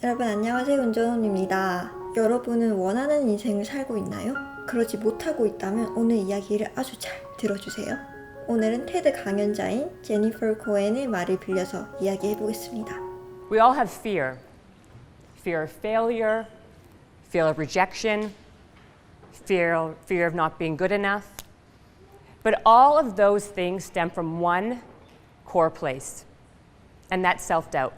여러분 안녕하세요. 은전원입니다. 여러분은 원하는 인생을 살고 있나요? 그러지 못하고 있다면 오늘 이야기를 아주 잘 들어주세요. 오늘은 테드 강연자인 제니퍼 코엔의 말을 빌려서 이야기해 보겠습니다. We all have fear. Fear of failure, fear of rejection, fear of not being good enough. But all of those things stem from one core place, and that's self-doubt.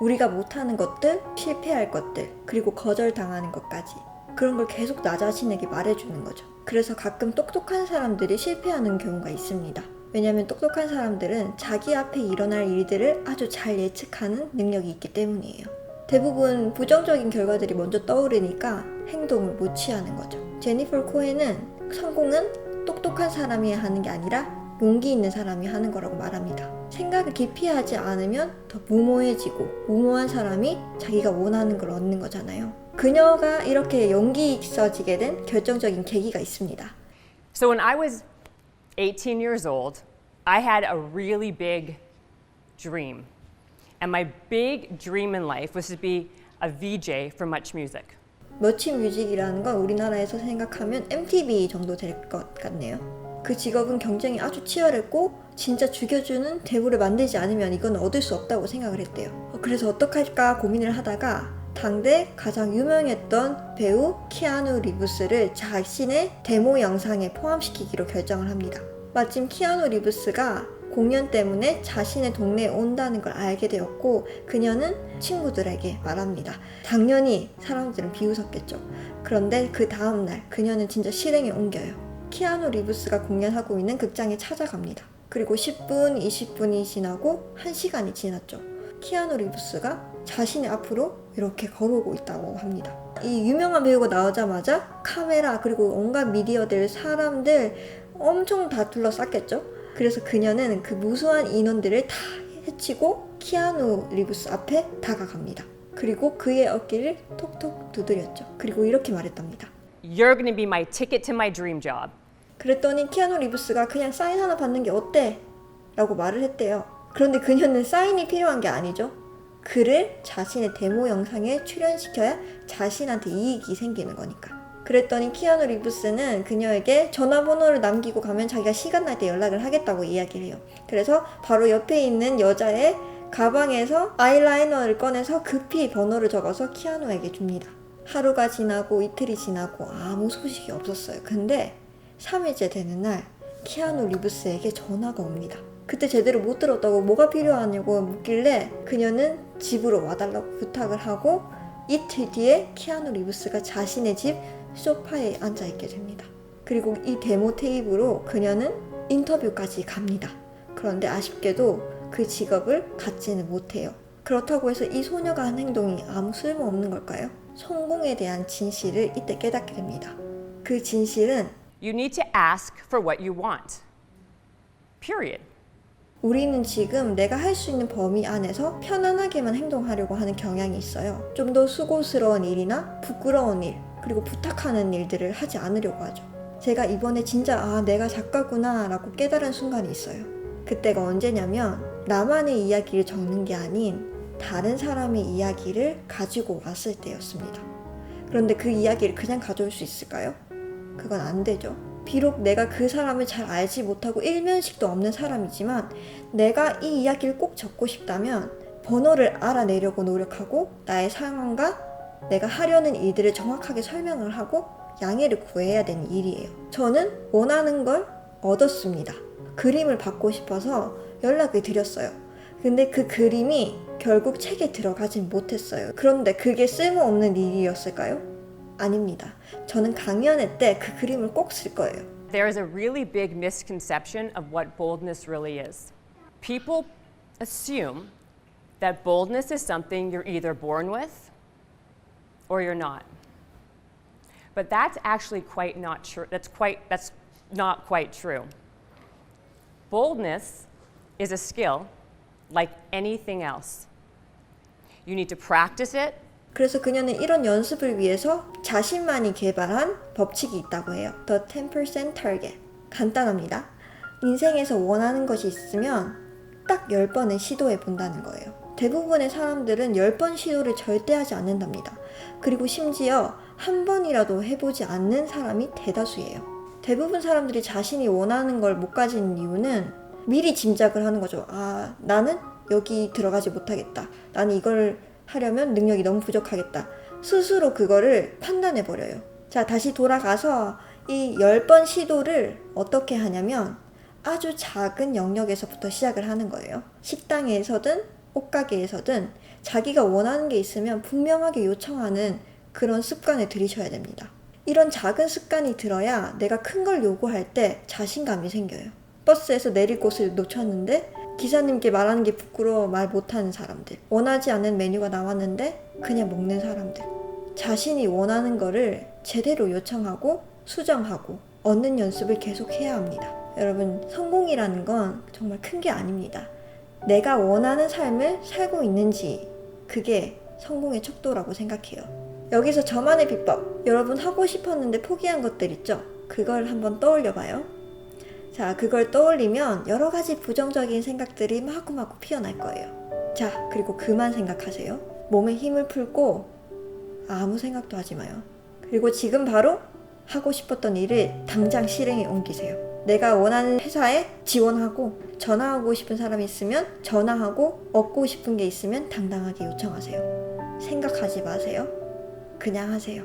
우리가 못하는 것들, 실패할 것들, 그리고 거절당하는 것까지 그런 걸 계속 나 자신에게 말해주는 거죠. 그래서 가끔 똑똑한 사람들이 실패하는 경우가 있습니다. 왜냐하면 똑똑한 사람들은 자기 앞에 일어날 일들을 아주 잘 예측하는 능력이 있기 때문이에요. 대부분 부정적인 결과들이 먼저 떠오르니까 행동을 못 취하는 거죠. 제니퍼 코엔은 성공은 똑똑한 사람이 하는 게 아니라 용기 있는 사람이 하는 거라고 말합니다. 생각을 깊이 하지 않으면 더 무모해지고 무모한 사람이 자기가 원하는 걸 얻는 거잖아요. 그녀가 이렇게 용기 있어지게 된 결정적인 계기가 있습니다. So when I was 18 years old, I had a really big dream. And my big dream in life was to be a VJ for Much Music. 머치뮤직이라는 건 우리나라에서 생각하면 MTV 정도 될 것 같네요. 그 직업은 경쟁이 아주 치열했고 진짜 죽여주는 대우를 만들지 않으면 이건 얻을 수 없다고 생각을 했대요. 그래서 어떡할까 고민을 하다가 당대 가장 유명했던 배우 키아누 리브스를 자신의 데모 영상에 포함시키기로 결정을 합니다. 마침 키아누 리브스가 공연 때문에 자신의 동네에 온다는 걸 알게 되었고 그녀는 친구들에게 말합니다. 당연히 사람들은 비웃었겠죠. 그런데 그 다음날 그녀는 진짜 실행에 옮겨요. 키아누 리브스가 공연하고 있는 극장에 찾아갑니다. 그리고 10분, 20분이 지나고 1시간이 지났죠. 키아누 리브스가 자신의 앞으로 이렇게 걸어오고 있다고 합니다. 이 유명한 배우가 나오자마자 카메라 그리고 온갖 미디어들, 사람들 엄청 다 둘러쌌겠죠. 그래서 그녀는 그 무수한 인원들을 다 해치고 키아누 리브스 앞에 다가갑니다. 그리고 그의 어깨를 톡톡 두드렸죠. 그리고 이렇게 말했답니다. You're going to be my ticket to my dream job. 그랬더니 키아누 리브스가 그냥 사인 하나 받는 게 어때? 라고 말을 했대요. 그런데 그녀는 사인이 필요한 게 아니죠. 그를 자신의 데모 영상에 출연시켜야 자신한테 이익이 생기는 거니까. 그랬더니 키아누 리브스는 그녀에게 전화번호를 남기고 가면 자기가 시간 날 때 연락을 하겠다고 이야기를 해요. 그래서 바로 옆에 있는 여자의 가방에서 아이라이너를 꺼내서 급히 번호를 적어서 키아누에게 줍니다. 하루가 지나고 이틀이 지나고 아무 소식이 없었어요. 근데 3일째 되는 날 키아누 리브스에게 전화가 옵니다. 그때 제대로 못 들었다고 뭐가 필요하냐고 묻길래 그녀는 집으로 와달라고 부탁을 하고 이틀 뒤에 키아누 리브스가 자신의 집 소파에 앉아있게 됩니다. 그리고 이 데모 테이프로 그녀는 인터뷰까지 갑니다. 그런데 아쉽게도 그 직업을 갖지는 못해요. 그렇다고 해서 이 소녀가 한 행동이 아무 쓸모없는 걸까요? 성공에 대한 진실을 이때 깨닫게 됩니다. 그 진실은 You need to ask for what you want. Period. 우리는 지금 내가 할 수 있는 범위 안에서 편안하게만 행동하려고 하는 경향이 있어요. 좀 더 수고스러운 일이나 부끄러운 일, 그리고 부탁하는 일들을 하지 않으려고 하죠. 제가 이번에 진짜 내가 작가구나 라고 깨달은 순간이 있어요. 그때가 언제냐면 나만의 이야기를 적는 게 아닌 다른 사람의 이야기를 가지고 왔을 때였습니다. 그런데 그 이야기를 그냥 가져올 수 있을까요? 그건 안 되죠. 비록 내가 그 사람을 잘 알지 못하고 일면식도 없는 사람이지만 내가 이 이야기를 꼭 적고 싶다면 번호를 알아내려고 노력하고 나의 상황과 내가 하려는 일들을 정확하게 설명을 하고 양해를 구해야 되는 일이에요. 저는 원하는 걸 얻었습니다. 그림을 받고 싶어서 연락을 드렸어요. 근데 그 그림이 결국 책에 들어가진 못했어요. 그런데 그게 쓸모없는 일이었을까요? 아닙니다. 저는 강연회 때 그 그림을 꼭 쓸 거예요. There is a really big misconception of what boldness really is. People assume that boldness is something you're either born with or you're not. But that's actually quite not true. That's not quite true. Boldness is a skill like anything else. You need to practice it. 그래서 그녀는 이런 연습을 위해서 자신만이 개발한 법칙이 있다고 해요. The 10% Target. 간단합니다. 인생에서 원하는 것이 있으면 딱 10번은 시도해 본다는 거예요. 대부분의 사람들은 10번 시도를 절대 하지 않는답니다. 그리고 심지어 한 번이라도 해보지 않는 사람이 대다수예요. 대부분 사람들이 자신이 원하는 걸 못 가진 이유는 미리 짐작을 하는 거죠. 아, 나는 여기 들어가지 못하겠다. 나는 이걸 하려면 능력이 너무 부족하겠다. 스스로 그거를 판단해버려요. 자, 다시 돌아가서 이 10번 시도를 어떻게 하냐면 아주 작은 영역에서부터 시작을 하는 거예요. 식당에서든 옷가게에서든 자기가 원하는 게 있으면 분명하게 요청하는 그런 습관을 들이셔야 됩니다. 이런 작은 습관이 들어야 내가 큰 걸 요구할 때 자신감이 생겨요. 버스에서 내릴 곳을 놓쳤는데 기사님께 말하는 게 부끄러워 말 못하는 사람들, 원하지 않는 메뉴가 나왔는데 그냥 먹는 사람들, 자신이 원하는 거를 제대로 요청하고 수정하고 얻는 연습을 계속 해야 합니다. 여러분, 성공이라는 건 정말 큰 게 아닙니다. 내가 원하는 삶을 살고 있는지, 그게 성공의 척도라고 생각해요. 여기서 저만의 비법, 여러분 하고 싶었는데 포기한 것들 있죠? 그걸 한번 떠올려 봐요. 자, 그걸 떠올리면 여러 가지 부정적인 생각들이 마구마구 피어날 거예요. 자, 그리고 그만 생각하세요. 몸에 힘을 풀고 아무 생각도 하지 마요. 그리고 지금 바로 하고 싶었던 일을 당장 실행에 옮기세요. 내가 원하는 회사에 지원하고, 전화하고 싶은 사람이 있으면 전화하고, 얻고 싶은 게 있으면 당당하게 요청하세요. 생각하지 마세요. 그냥 하세요.